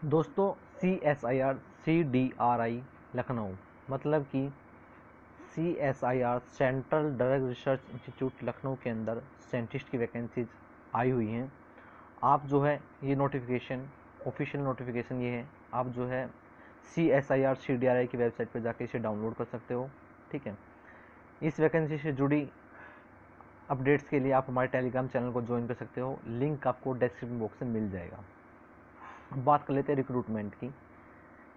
दोस्तों CSIR लखनऊ मतलब कि CSIR central drug research institute Lucknow के अंदर साइंटिस्ट की वैकेंसीज आई हुई हैं। आप जो है ये नोटिफिकेशन ऑफिशियल नोटिफिकेशन ये है, आप जो है CSIR CDRI की वेबसाइट पर जाके इसे डाउनलोड कर सकते हो। ठीक है, इस वैकेंसी से जुड़ी अपडेट्स के लिए आप हमारे टेलीग्राम चैनल को ज्वाइन कर सकते हो, लिंक आपको डिस्क्रिप्शन बॉक्स में मिल जाएगा। बात कर लेते हैं रिक्रूटमेंट की।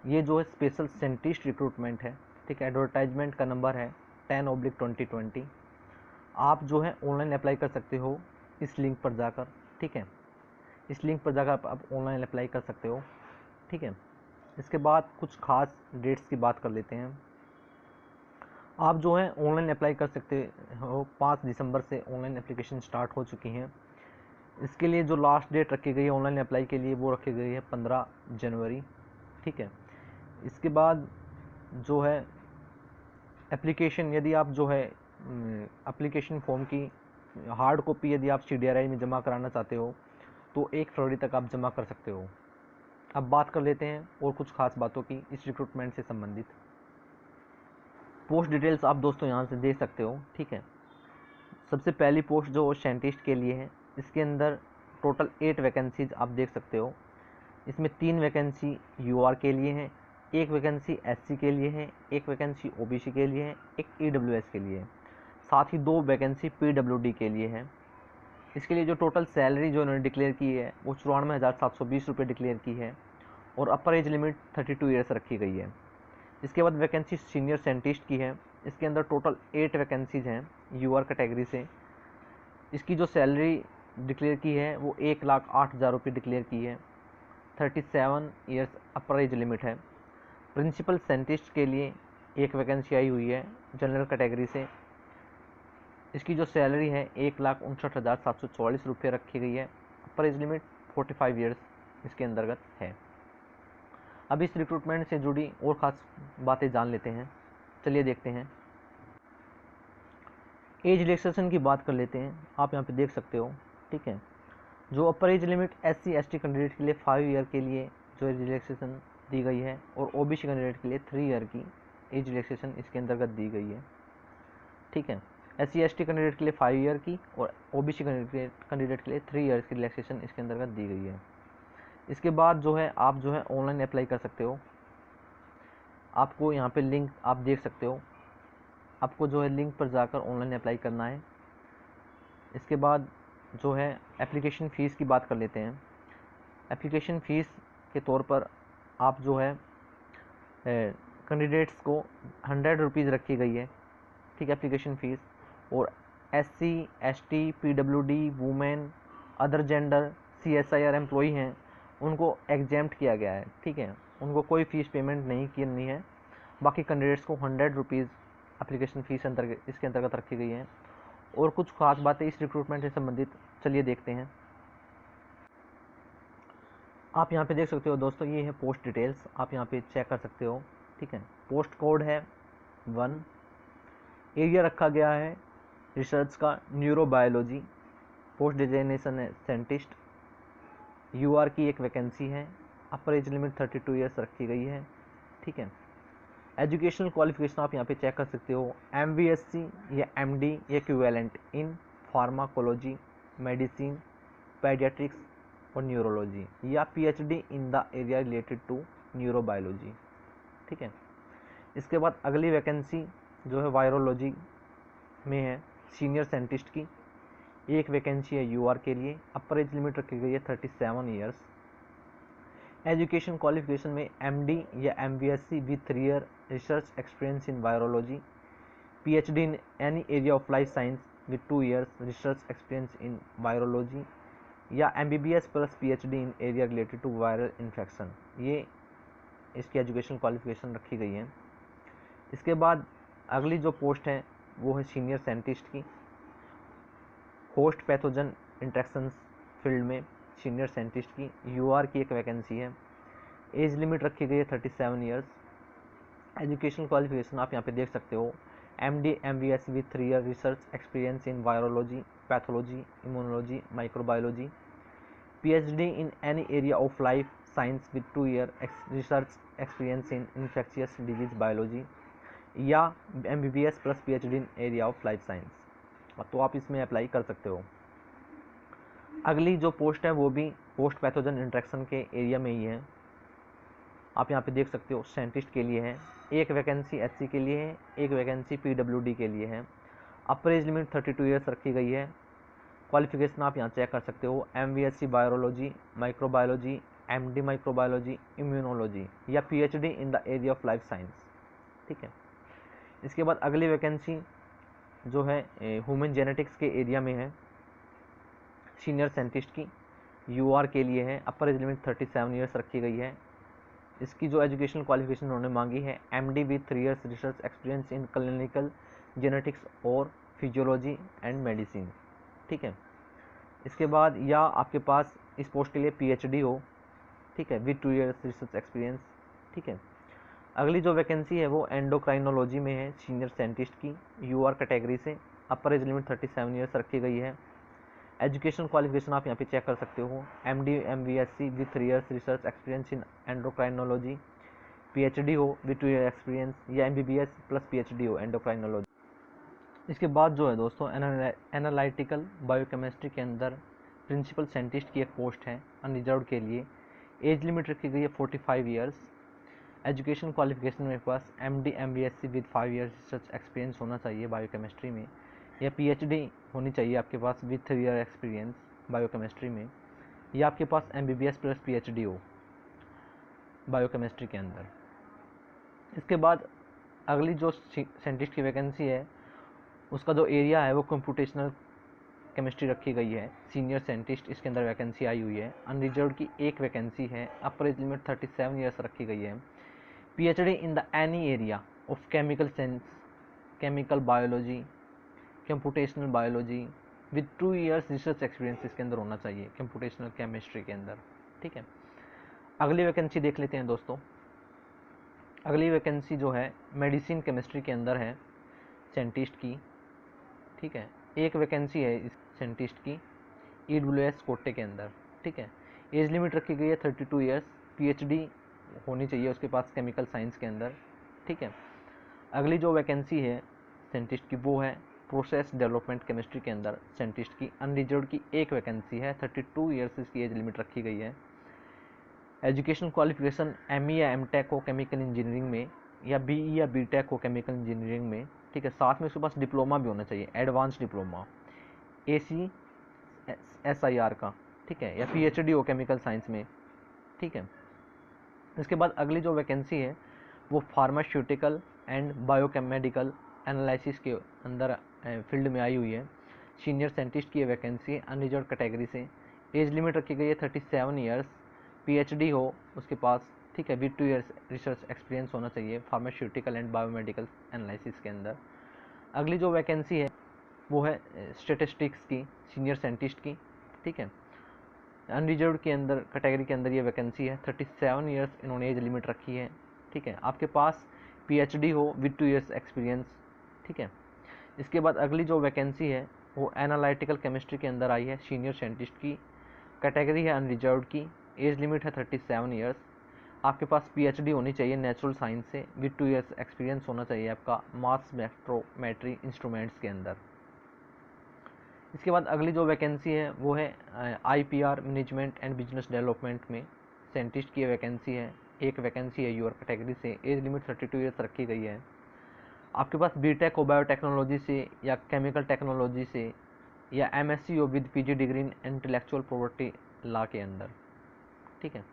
ये जो है स्पेशल साइंटिस्ट रिक्रूटमेंट है। ठीक है, एडवर्टाइजमेंट का नंबर है 10/2020। आप जो है ऑनलाइन अप्लाई कर सकते हो इस लिंक पर जाकर। ठीक है, इस लिंक पर जाकर आप ऑनलाइन अप्लाई कर सकते हो। ठीक है, इसके बाद कुछ खास डेट्स की बात कर लेते हैं। आप जो है ऑनलाइन अप्लाई कर सकते हो। 5 दिसंबर से ऑनलाइन एप्लीकेशन स्टार्ट हो चुकी हैं। इसके लिए जो लास्ट डेट रखी गई है ऑनलाइन अप्लाई के लिए वो रखी गई है 15 जनवरी। ठीक है, इसके बाद जो है एप्लीकेशन, यदि आप जो है एप्लीकेशन फॉर्म की हार्ड कॉपी यदि आप CDRI में जमा कराना चाहते हो तो 1 फरवरी तक आप जमा कर सकते हो। अब बात कर लेते हैं और कुछ खास बातों की इस रिक्रूटमेंट से संबंधित। पोस्ट डिटेल्स आप दोस्तों यहाँ से देख सकते हो। ठीक है, सबसे पहली पोस्ट जो साइंटिस्ट के लिए है, इसके अंदर टोटल 8 वैकेंसीज आप देख सकते हो। इसमें 3 वैकेंसी UR के लिए हैं, 1 वैकेंसी SC के लिए है, 1 वैकेंसी OBC के लिए है, 1 EWS के लिए है, साथ ही 2 वैकेंसी PWD के लिए है। इसके लिए जो टोटल सैलरी जो उन्होंने डिक्लेयर की है वो 94,720 रुपये डिक्लेयर की है और अपर एज लिमिट 32 ईयर्स रखी गई है। इसके बाद वैकेंसी सीनियर साइंटिस्ट की है। इसके अंदर टोटल 8 वैकेंसीज हैं UR कैटेगरी से। इसकी जो सैलरी डिक्लेयर की है वो 1,08,000 रुपये डिक्लेयर की है। 37 ईयर्स अपर एज लिमिट है। प्रिंसिपल साइंटिस्ट के लिए 1 वैकेंसी आई हुई है जनरल कैटेगरी से। इसकी जो सैलरी है 1,59,744 रुपये रखी गई है। अपर एज लिमिट 45 ईयर्स इसके अंतर्गत है। अब इस रिक्रूटमेंट से जुड़ी और ख़ास बातें जान लेते हैं। चलिए देखते हैं। एज रिलैक्सेशन की बात कर लेते हैं। आप यहाँ पे देख सकते हो। ठीक है, जो अपर age limit SC ST candidate के लिए 5 ईयर के लिए जो एज रिलैक्सेशन दी गई है और OBC कैंडिडेट के लिए 3 ईयर की एज रिलैक्सेशन इसके अंतर्गत दी गई है। ठीक है, SC ST कैंडिडेट के लिए 5 ईयर की और OBC कैंडिडेट के लिए 3 ईयर्स की रिलैक्सेशन इसके अंतर्गत दी गई है। इसके बाद जो है आप जो है ऑनलाइन अप्लाई कर सकते हो। आपको यहाँ पे लिंक आप देख सकते हो। आपको जो है लिंक पर जाकर ऑनलाइन अप्लाई करना है। इसके बाद जो है एप्लीकेशन फ़ीस की बात कर लेते हैं। एप्लीकेशन फ़ीस के तौर पर आप जो है कैंडिडेट्स को 100 रुपीज़ रखी गई है। ठीक, एप्लीकेशन फ़ीस। और SC ST PWD women other gender CSIR employee हैं उनको एग्जेम्प्ट किया गया है। ठीक है, उनको कोई फ़ीस पेमेंट नहीं करनी है। बाकी कैंडिडेट्स को 100 रुपीज़ एप्लीकेशन फ़ीस इसके अंतर्गत रखी गई है। और कुछ खास बातें इस रिक्रूटमेंट से संबंधित चलिए देखते हैं। आप यहाँ पे देख सकते हो दोस्तों, ये है पोस्ट डिटेल्स, आप यहाँ पे चेक कर सकते हो। ठीक है, पोस्ट कोड है 1। एरिया रखा गया है रिसर्च का न्यूरोबायोलॉजी। पोस्ट डिजाइनेशन है साइंटिस्ट। UR की 1 वैकेंसी है। अपर एज लिमिट 32 ईयर्स रखी गई है। ठीक है, एजुकेशनल क्वालिफिकेशन आप यहाँ पे चेक कर सकते हो। MVSC या MD या equivalent in pharmacology, medicine, paediatrics और न्यूरोलॉजी या PhD in the area related to neurobiology. ठीक है, इसके बाद अगली वैकेंसी जो है वायरोलॉजी में है सीनियर साइंटिस्ट की। 1 वैकेंसी है UR के लिए। अपर एज लिमिट रखी गई है 37 ईयर्स। एजुकेशन क्वालिफिकेशन में MD या MVSC with 3 year research experience in virology, PhD इन any area of life science with 2 years research experience in virology या MBBS plus PhD in area related to viral infection. ये इसकी education qualification रखी गई है। इसके बाद अगली जो पोस्ट है वो है सीनियर साइंटिस्ट की। होस्ट पैथोजन इंट्रैक्शंस फील्ड में सीनियर साइंटिस्ट की UR की 1 वैकेंसी है। एज लिमिट रखी गई है 37 ईयर्स। एजुकेशन क्वालिफिकेशन आप यहाँ पे देख सकते हो। MD MVS with 3 year research experience in virology, pathology, immunology, microbiology, PhD इन any area of life science with 2 year research experience in infectious disease biology या MBBS plus PhD in area of life science, तो आप इसमें apply कर सकते हो। अगली जो पोस्ट है वो भी पोस्ट पैथोजन इंट्रैक्शन के एरिया में ही है। आप यहाँ पे देख सकते हो साइंटिस्ट के लिए है, एक वैकेंसी SC के लिए है, एक वैकेंसी PWD के लिए है। अपर एज लिमिट 32 ईयर्स रखी गई है। क्वालिफिकेशन आप यहाँ चेक कर सकते हो, MVSC biology, microbiology, MD microbiology, immunology या PhD in the area of life science, ठीक है। इसके बाद अगली वैकेंसी जो है ह्यूमन जेनेटिक्स के एरिया में है, सीनियर साइंटिस्ट की UR के लिए है। अपर एज लिमिट 37 ईयर्स रखी गई है। इसकी जो एजुकेशनल क्वालिफिकेशन उन्होंने मांगी है, MD with 3 years research experience in clinical genetics और फिजियोलॉजी एंड मेडिसिन, ठीक है। इसके बाद या आपके पास इस पोस्ट के लिए PhD हो, ठीक है, विद 2 ईयर्स रिसर्च एक्सपीरियंस, ठीक है। अगली जो वैकेंसी है वो एंडोक्राइनोलॉजी में है, सीनियर साइंटिस्ट की UR कैटेगरी से। अपर एज लिमिट 37 ईयर्स रखी गई है। एजुकेशन क्वालिफिकेशन आप यहाँ पे चेक कर सकते हो, MD MVSC with 3 years research experience in endocrinology, PhD हो विद 2 ईयर एक्सपीरियंस या MBBS प्लस PhD हो एंडोक्राइनोलॉजी। इसके बाद जो है दोस्तों एनालिटिकल बायोकेमिस्ट्री के अंदर प्रिंसिपल साइंटिस्ट की एक पोस्ट है अनरिजर्व्ड के लिए। एज लिमिट रखी गई है 45 ईयर्स। एजुकेशन क्वालिफिकेशन मेरे पास MD MVSC with 5 years research experience होना चाहिए बायोकेमिस्ट्री में, या PhD होनी चाहिए आपके पास विद 3 ईयर एक्सपीरियंस बायोकेमिस्ट्री में, या आपके पास MBBS प्लस PhD हो बायोकेमिस्ट्री के अंदर। इसके बाद अगली जो साइंटिस्ट की वैकेंसी है उसका जो एरिया है वो कंप्यूटेशनल केमिस्ट्री रखी गई है, सीनियर साइंटिस्ट इसके अंदर वैकेंसी आई हुई है। अनरिजर्व्ड की एक वैकेंसी है। अपर एज लिमिट 37 ईयर्स रखी गई है। PhD in the any area of chemical science, chemical biology, computational biology with 2 years research experience इसके अंदर होना चाहिए कंप्यूटेशनल केमिस्ट्री के अंदर, ठीक है। अगली वैकेंसी देख लेते हैं दोस्तों। अगली वैकेंसी जो है मेडिसिन केमिस्ट्री के अंदर है साइंटिस्ट की, ठीक है। एक वैकेंसी है इस साइंटिस्ट की EWS कोटे के अंदर, ठीक है। एज लिमिट रखी गई है 32 ईयर्स। PhD होनी चाहिए उसके पास केमिकल साइंस के अंदर, ठीक है। अगली जो वैकेंसी है साइंटिस्ट की वो है प्रोसेस डेवलपमेंट केमिस्ट्री के अंदर साइंटिस्ट की। अनरिजर्व्ड की एक वैकेंसी है, 32 ईयर्स इसकी एज लिमिट रखी गई है। एजुकेशन क्वालिफिकेशन ME या MTech हो केमिकल इंजीनियरिंग में, या BE या BTech हो केमिकल इंजीनियरिंग में, ठीक है। साथ में उसके पास डिप्लोमा भी होना चाहिए, एडवांस डिप्लोमा ACSIR का, ठीक है, या PhD हो केमिकल साइंस में, ठीक है। इसके बाद अगली जो वैकेंसी है वो फार्मास्यूटिकल एंड बायोमेडिकल एनालिसिस के अंदर फील्ड में आई हुई है। सीनियर साइंटिस्ट की वैकेंसी है अनरिजर्व्ड कैटेगरी से। एज लिमिट रखी गई है 37 ईयर्स। PhD हो उसके पास, ठीक है, विद 2 ईयर्स रिसर्च एक्सपीरियंस होना चाहिए फार्मास्यूटिकल एंड बायोमेडिकल एनालिसिस के अंदर। अगली जो वैकेंसी है वो है स्टैटिस्टिक्स की, सीनियर साइंटिस्ट की, ठीक है। अनरिजर्व्ड के अंदर कैटेगरी के अंदर ये वैकेंसी है। 37 ईयर्स इन्होंने एज लिमिट रखी है, ठीक है। आपके पास PhD हो विद 2 ईयर्स एक्सपीरियंस, ठीक है। इसके बाद अगली जो वैकेंसी है वो एनालिटिकल केमिस्ट्री के अंदर आई है, सीनियर साइंटिस्ट की। कैटेगरी है अनरिजर्व्ड की। एज लिमिट है 37 ईयर्स। आपके पास PhD होनी चाहिए नेचुरल साइंस से, विद 2 ईयर्स एक्सपीरियंस होना चाहिए आपका मास स्पेक्ट्रोमेट्री इंस्ट्रूमेंट्स के अंदर। इसके बाद अगली जो वैकेंसी है वो है IPR management and business development में साइंटिस्ट की वैकेंसी है। एक वैकेंसी है UR कैटेगरी से। एज लिमिट 32 ईयर्स रखी गई है। आपके पास BTech हो बायोटेक्नोलॉजी से, या केमिकल टेक्नोलॉजी से, या MSc हो with PG degree in intellectual property law के अंदर, ठीक है।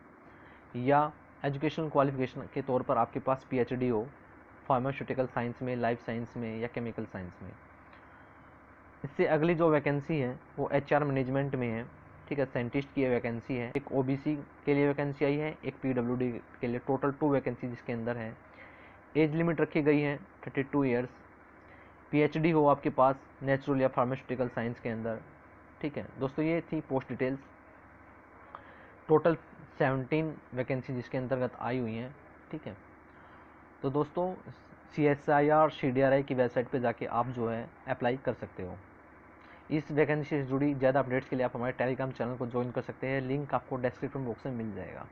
या एजुकेशनल क्वालिफिकेशन के तौर पर आपके पास PhD हो फार्मास्यूटिकल साइंस में, लाइफ साइंस में या केमिकल साइंस में। इससे अगली जो वैकेंसी है वो HR मैनेजमेंट में है, ठीक है, साइंटिस्ट की वैकेंसी है। एक OBC के लिए वैकेंसी आई है, एक PWD के लिए, टोटल 2 वैकेंसी जिसके अंदर है। एज लिमिट रखी गई है 32 ईयर्स। PhD हो आपके पास नेचुरल या फार्मास्यूटिकल साइंस के अंदर, ठीक है। दोस्तों ये थी पोस्ट डिटेल्स, टोटल 17 वैकेंसी जिसके अंतर्गत आई हुई हैं, ठीक है। तो दोस्तों CSIR CDRI की वेबसाइट पे जाके आप जो है अप्लाई कर सकते हो। इस वैकेंसी से जुड़ी ज़्यादा अपडेट्स के लिए आप हमारे टेलीग्राम चैनल को ज्वाइन कर सकते हैं, लिंक आपको डिस्क्रिप्शन बॉक्स में मिल जाएगा।